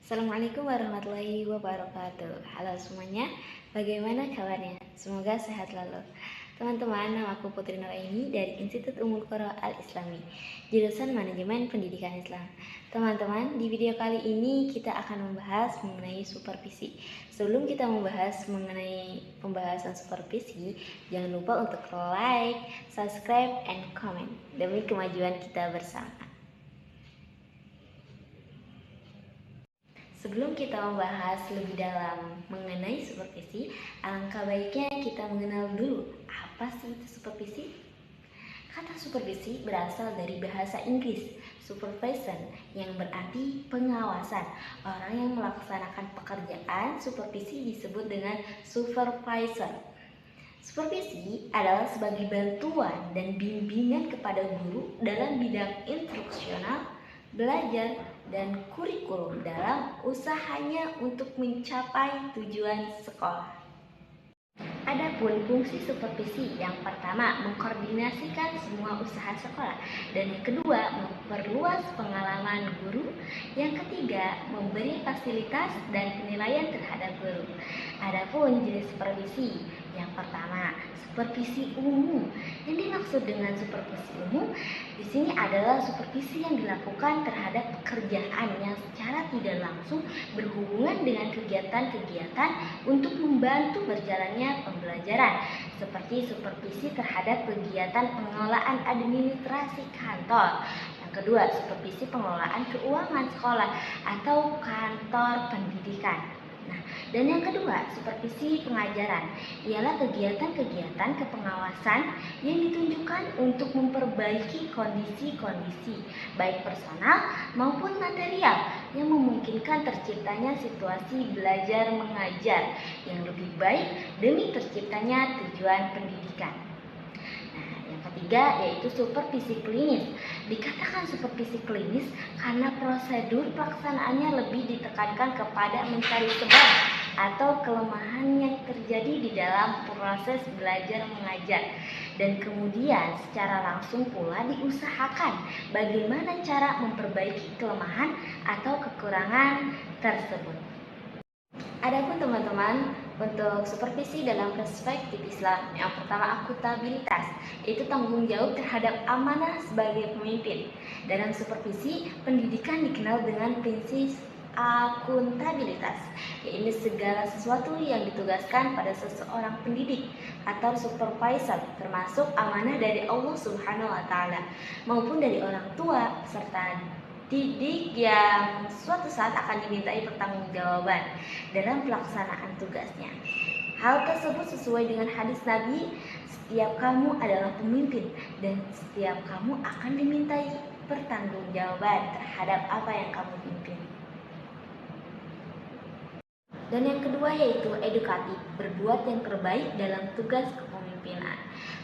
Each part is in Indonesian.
Assalamualaikum warahmatullahi wabarakatuh. Halo semuanya, bagaimana kabarnya? Semoga sehat selalu. Teman-teman, nama aku Putri Nuraini dari Institut Ummul Qura Al-Islami, jurusan Manajemen Pendidikan Islam. Teman-teman, di video kali ini kita akan membahas mengenai supervisi. Sebelum kita membahas mengenai pembahasan supervisi, jangan lupa untuk like, subscribe, and comment demi kemajuan kita bersama. Sebelum kita membahas lebih dalam mengenai supervisi, alangkah baiknya kita mengenal dulu apa sih itu supervisi. Kata supervisi berasal dari bahasa Inggris supervision yang berarti pengawasan. Orang yang melaksanakan pekerjaan supervisi disebut dengan supervisor. Supervisi adalah sebagai bantuan dan bimbingan kepada guru dalam bidang instruksional, belajar, dan kurikulum dalam usahanya untuk mencapai tujuan sekolah. Adapun fungsi supervisi, yang pertama mengkoordinasikan semua usaha sekolah, dan yang kedua memperluas pengalaman guru, yang ketiga memberi fasilitas dan penilaian terhadap guru. Adapun jenis supervisi, yang pertama supervisi umum. Yang dimaksud dengan supervisi umum di sini adalah supervisi yang dilakukan terhadap pekerjaan yang secara tidak langsung berhubungan dengan kegiatan-kegiatan untuk membantu berjalannya pembelajaran, seperti supervisi terhadap kegiatan pengelolaan administrasi kantor. Yang kedua, supervisi pengelolaan keuangan sekolah atau kantor pendidikan. Dan yang kedua, supervisi pengajaran ialah kegiatan-kegiatan kepengawasan yang ditunjukkan untuk memperbaiki kondisi-kondisi baik personal maupun material yang memungkinkan terciptanya situasi belajar mengajar yang lebih baik demi terciptanya tujuan pendidikan. Yang ketiga yaitu supervisi klinis. Dikatakan supervisi klinis karena prosedur pelaksanaannya lebih ditekankan kepada mencari sebab atau kelemahan yang terjadi di dalam proses belajar mengajar, dan kemudian secara langsung pula diusahakan bagaimana cara memperbaiki kelemahan atau kekurangan tersebut. Adapun teman-teman, untuk supervisi dalam perspektif Islam, yang pertama akuntabilitas, yaitu tanggung jawab terhadap amanah sebagai pemimpin. Dalam supervisi, pendidikan dikenal dengan prinsip akuntabilitas, yaitu segala sesuatu yang ditugaskan pada seseorang pendidik atau supervisor, termasuk amanah dari Allah Subhanahu wa Ta'ala maupun dari orang tua serta didik yang suatu saat akan dimintai pertanggungjawaban dalam pelaksanaan tugasnya. Hal tersebut sesuai dengan hadis Nabi, setiap kamu adalah pemimpin dan setiap kamu akan dimintai pertanggungjawaban terhadap apa yang kamu pimpin. Dan yang kedua yaitu edukatif, berbuat yang terbaik dalam tugas kepemimpinan.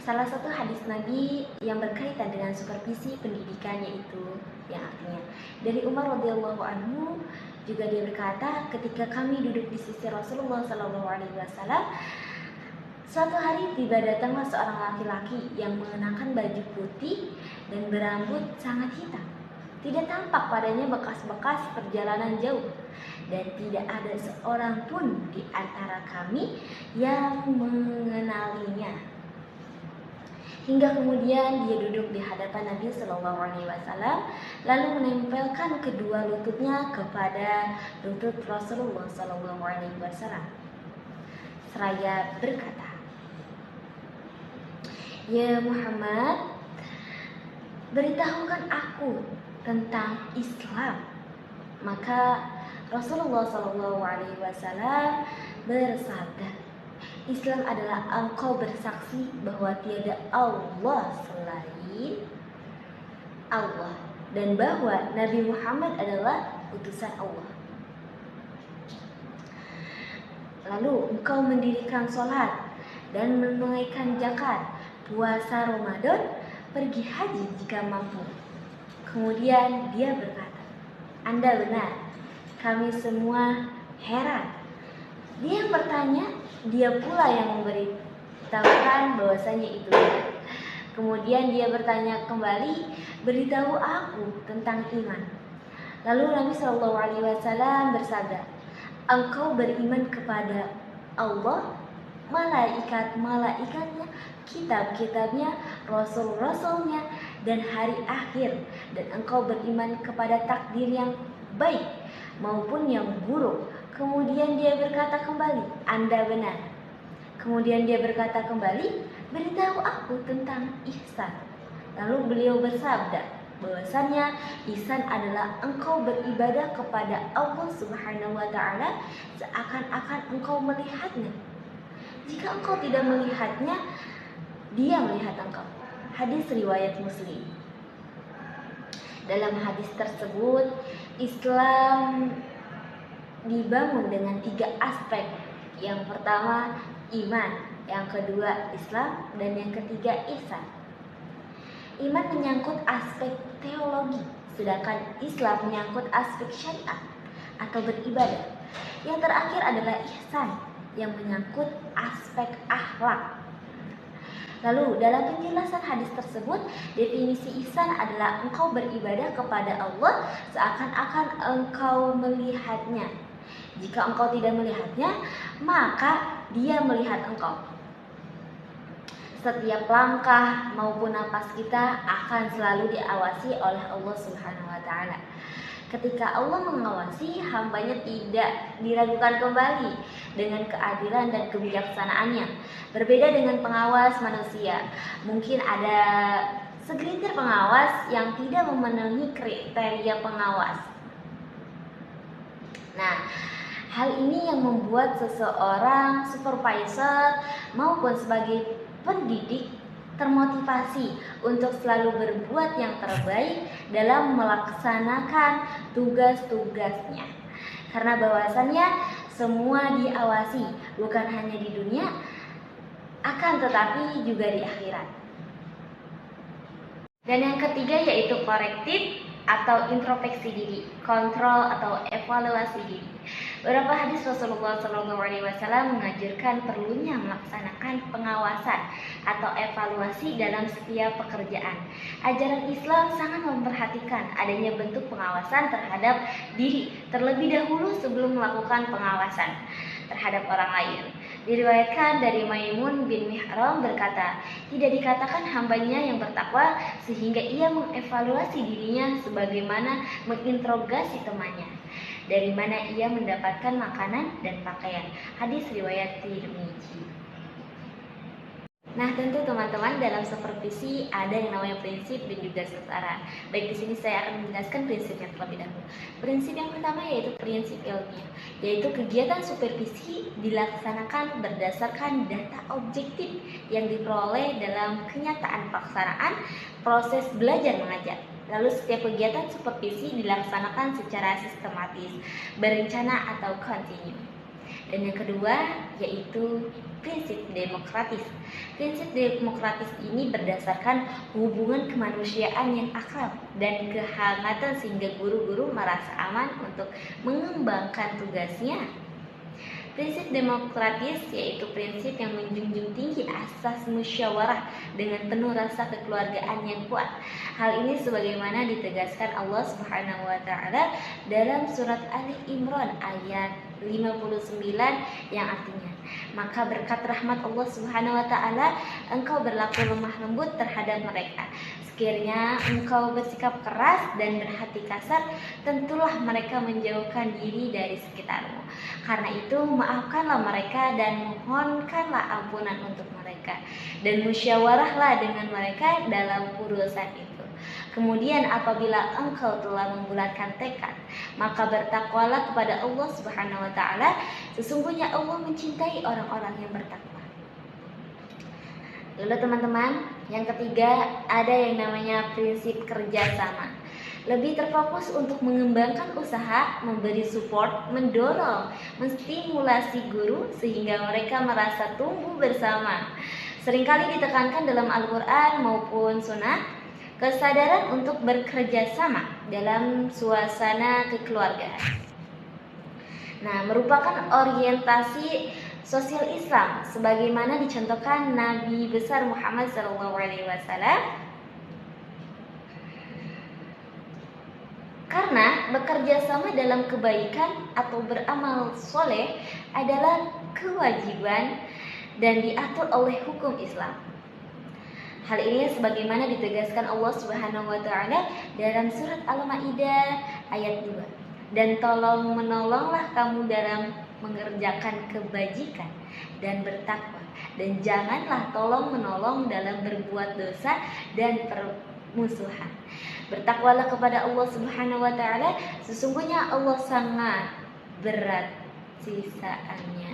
Salah satu hadis Nabi yang berkaitan dengan supervisi pendidikan yaitu yang artinya dari Umar radhiyallahu anhu, juga dia berkata, ketika kami duduk di sisi Rasulullah SAW, suatu hari tiba datanglah seorang laki-laki yang mengenakan baju putih dan berambut sangat hitam. Tidak tampak padanya bekas-bekas perjalanan jauh, dan tidak ada seorang pun di antara kami yang mengenalinya. Hingga kemudian dia duduk di hadapan Nabi SAW, lalu menempelkan kedua lututnya kepada lutut Rasulullah SAW, seraya berkata, "Ya Muhammad, beritahukan aku tentang Islam." Maka Rasulullah SAW bersabda, "Islam adalah engkau bersaksi bahwa tiada Allah selain Allah dan bahwa Nabi Muhammad adalah utusan Allah. Lalu engkau mendirikan sholat dan menunaikan zakat, puasa Ramadan, pergi haji jika mampu." Kemudian dia berkata, "Anda benar." Kami semua heran. Dia yang bertanya, dia pula yang memberitahukan bahwasanya itu benar. Kemudian dia bertanya kembali, "Beritahu aku tentang iman." Lalu Nabi Shallallahu Alaihi Wasallam bersabda, engkau beriman kepada Allah, malaikat-malaikatnya, kitab-kitabnya, rasul-rasulnya, dan hari akhir, dan engkau beriman kepada takdir yang baik maupun yang buruk. Kemudian dia berkata kembali, Anda benar. Kemudian dia berkata kembali, beritahu aku tentang ihsan. Lalu beliau bersabda, bahwasannya ihsan adalah engkau beribadah kepada Allah Subhanahu wa taala seakan-akan engkau melihatnya. Jika engkau tidak melihatnya, dia melihat engkau. Hadis riwayat Muslim. Dalam hadis tersebut, Islam dibangun dengan 3 aspek. Yang pertama iman, yang kedua Islam, dan yang ketiga ihsan. Iman menyangkut aspek teologi, sedangkan Islam menyangkut aspek syariat atau beribadah. Yang terakhir adalah ihsan yang menyangkut aspek akhlak. Lalu dalam penjelasan hadis tersebut, definisi ihsan adalah engkau beribadah kepada Allah seakan-akan engkau melihatnya. Jika engkau tidak melihatnya, maka dia melihat engkau. Setiap langkah maupun napas kita akan selalu diawasi oleh Allah Subhanahu wa taala. Ketika Allah mengawasi, hambanya tidak diragukan kembali dengan keadilan dan kebijaksanaannya. Berbeda dengan pengawas manusia, mungkin ada segelintir pengawas yang tidak memenuhi kriteria pengawas. Nah, hal ini yang membuat seseorang supervisor maupun sebagai pendidik termotivasi untuk selalu berbuat yang terbaik dalam melaksanakan tugas-tugasnya. Karena bahwasannya semua diawasi, bukan hanya di dunia, akan tetapi juga di akhirat. Dan yang ketiga yaitu korektif atau introspeksi diri, kontrol atau evaluasi diri. Beberapa hadis Rasulullah SAW mengajarkan perlunya melaksanakan pengawasan atau evaluasi dalam setiap pekerjaan. Ajaran Islam sangat memperhatikan adanya bentuk pengawasan terhadap diri terlebih dahulu sebelum melakukan pengawasan terhadap orang lain. Diriwayatkan dari Maimun bin Mihram berkata, tidak dikatakan hambanya yang bertakwa sehingga ia mengevaluasi dirinya sebagaimana menginterogasi temannya, dari mana ia mendapatkan makanan dan pakaian. Hadis riwayat Tirmizi. Nah, tentu teman-teman, dalam supervisi ada yang namanya prinsip dan juga sasaran. Baik, di sini saya akan menjelaskan prinsipnya terlebih dahulu. Prinsip yang pertama yaitu prinsip ilmiah, yaitu kegiatan supervisi dilaksanakan berdasarkan data objektif yang diperoleh dalam kenyataan pelaksanaan proses belajar mengajar. Lalu setiap kegiatan supervisi dilaksanakan secara sistematis, berencana atau kontinu. Dan yang kedua yaitu prinsip demokratis. Prinsip demokratis ini berdasarkan hubungan kemanusiaan yang akrab dan kehangatan sehingga guru-guru merasa aman untuk mengembangkan tugasnya. Prinsip demokratis yaitu prinsip yang menjunjung tinggi asas musyawarah dengan penuh rasa kekeluargaan yang kuat. Hal ini sebagaimana ditegaskan Allah Subhanahu wa taala dalam surat Ali Imran ayat 59 yang artinya, maka berkat rahmat Allah Subhanahu wa taala engkau berlaku lemah lembut terhadap mereka. Sekiranya engkau bersikap keras dan berhati kasar, tentulah mereka menjauhkan diri dari sekitarmu. Karena itu maafkanlah mereka dan mohonkanlah ampunan untuk mereka, dan musyawarahlah dengan mereka dalam urusan itu. Kemudian apabila engkau telah membulatkan tekad, maka bertakwalah kepada Allah Subhanahu wa taala. Sesungguhnya Allah mencintai orang-orang yang bertakwa. Lalu teman-teman, yang ketiga ada yang namanya prinsip kerjasama. Lebih terfokus untuk mengembangkan usaha, memberi support, mendorong, menstimulasi guru sehingga mereka merasa tumbuh bersama. Seringkali ditekankan dalam Al-Quran maupun Sunnah kesadaran untuk bekerja sama dalam suasana kekeluargaan. Nah, merupakan orientasi sosial Islam sebagaimana dicontohkan Nabi besar Muhammad SAW. Karena bekerja sama dalam kebaikan atau beramal soleh adalah kewajiban dan diatur oleh hukum Islam. Hal ini sebagaimana ditegaskan Allah Subhanahu wa taala dalam surat Al-Maidah ayat 2. Dan tolong menolonglah kamu dalam mengerjakan kebajikan dan bertakwa, dan janganlah tolong menolong dalam berbuat dosa dan permusuhan. Bertakwalah kepada Allah Subhanahu wa taala, sesungguhnya Allah sangat berat sisaannya.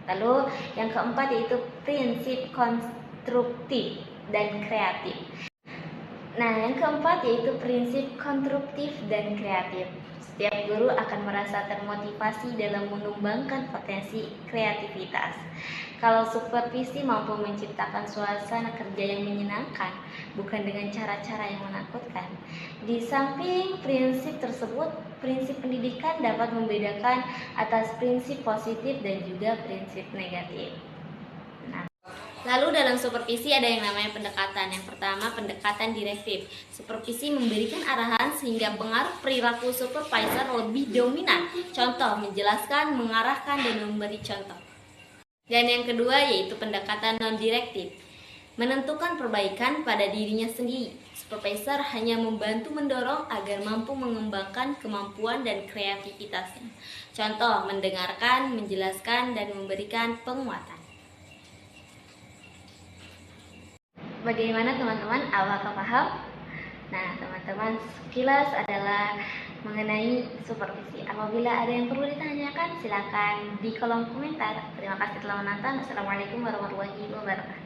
Lalu yang keempat yaitu prinsip konstruktif dan kreatif. Nah, yang keempat yaitu prinsip konstruktif dan kreatif. Setiap guru akan merasa termotivasi dalam mengembangkan potensi kreativitas. Kalau supervisi mampu menciptakan suasana kerja yang menyenangkan, bukan dengan cara-cara yang menakutkan. Di samping prinsip tersebut, prinsip pendidikan dapat membedakan atas prinsip positif dan juga prinsip negatif. Lalu dalam supervisi ada yang namanya pendekatan. Yang pertama, pendekatan direktif. Supervisi memberikan arahan sehingga pengaruh perilaku supervisor lebih dominan. Contoh, menjelaskan, mengarahkan, dan memberi contoh. Dan yang kedua yaitu pendekatan non-direktif. Menentukan perbaikan pada dirinya sendiri. Supervisor hanya membantu mendorong agar mampu mengembangkan kemampuan dan kreativitasnya. Contoh, mendengarkan, menjelaskan, dan memberikan penguatan. Bagaimana teman-teman? Apakah paham? Nah, teman-teman, sekilas adalah mengenai supervisi. Apabila ada yang perlu ditanyakan, silakan di kolom komentar. Terima kasih telah menonton. Assalamualaikum warahmatullahi wabarakatuh.